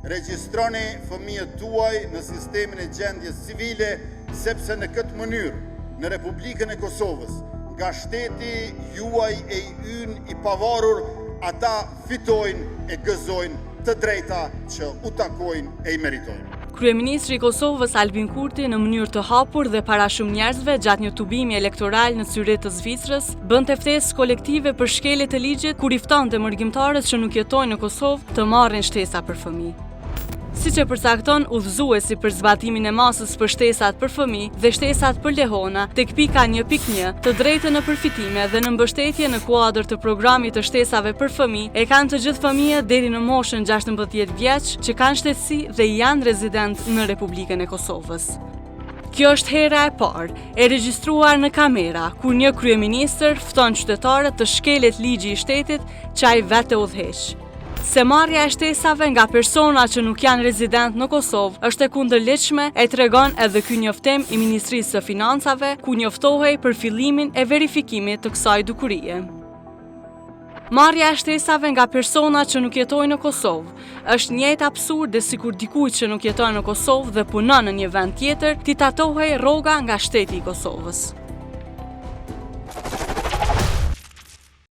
regjistroni fëmijët tuaj në sistemin e gjendjes civile, sepse në këtë mënyrë, në Republikën e Kosovës, nga shteti juaj e i ynë i pavarur, ata fitojnë e gëzojnë të drejta që u takojnë e i meritojnë. Kryeministri i Kosovës Albin Kurti në mënyrë të hapur dhe para shumë njerëzve gjatë një tubimi elektoral në Zyret të Zvicrës, bënte ftesë kolektive për shkelje të ligjit kur i ftonte mërgjimtarët që nuk jetojnë në Kosovë të marrin shtesa për fëmijë. Siç e përcakton udhëzuesi për zbatimin e masës për shtesat për fëmijë dhe shtesat për lehona tek pika 1.1, të drejtën në përfitime dhe në mbështetje në kuadër të programit të shtesave për fëmijë e kanë të gjithë fëmijët deri në moshën 16 vjeç që kanë shtetësi dhe janë rezident në Republikën e Kosovës. Kjo është hera e parë e regjistruar në kamera kur një kryeministër fton qytetarët të shkelet ligji i shtetit që ai vetë udhëheq. Se marrja e shtesave nga persona që nuk janë rezident në Kosovë është e kundërligjshme e tregon edhe ky njoftim i Ministrisë së Financave, ku njoftohej për fillimin e verifikimit të kësaj dukurie. Marrja e shtesave nga persona që nuk jetojnë në Kosovë është njëjtë absurde sikur dikujt që nuk jeton në Kosovë dhe punon në një vend tjetër t'i tatohej rroga nga shteti i Kosovës.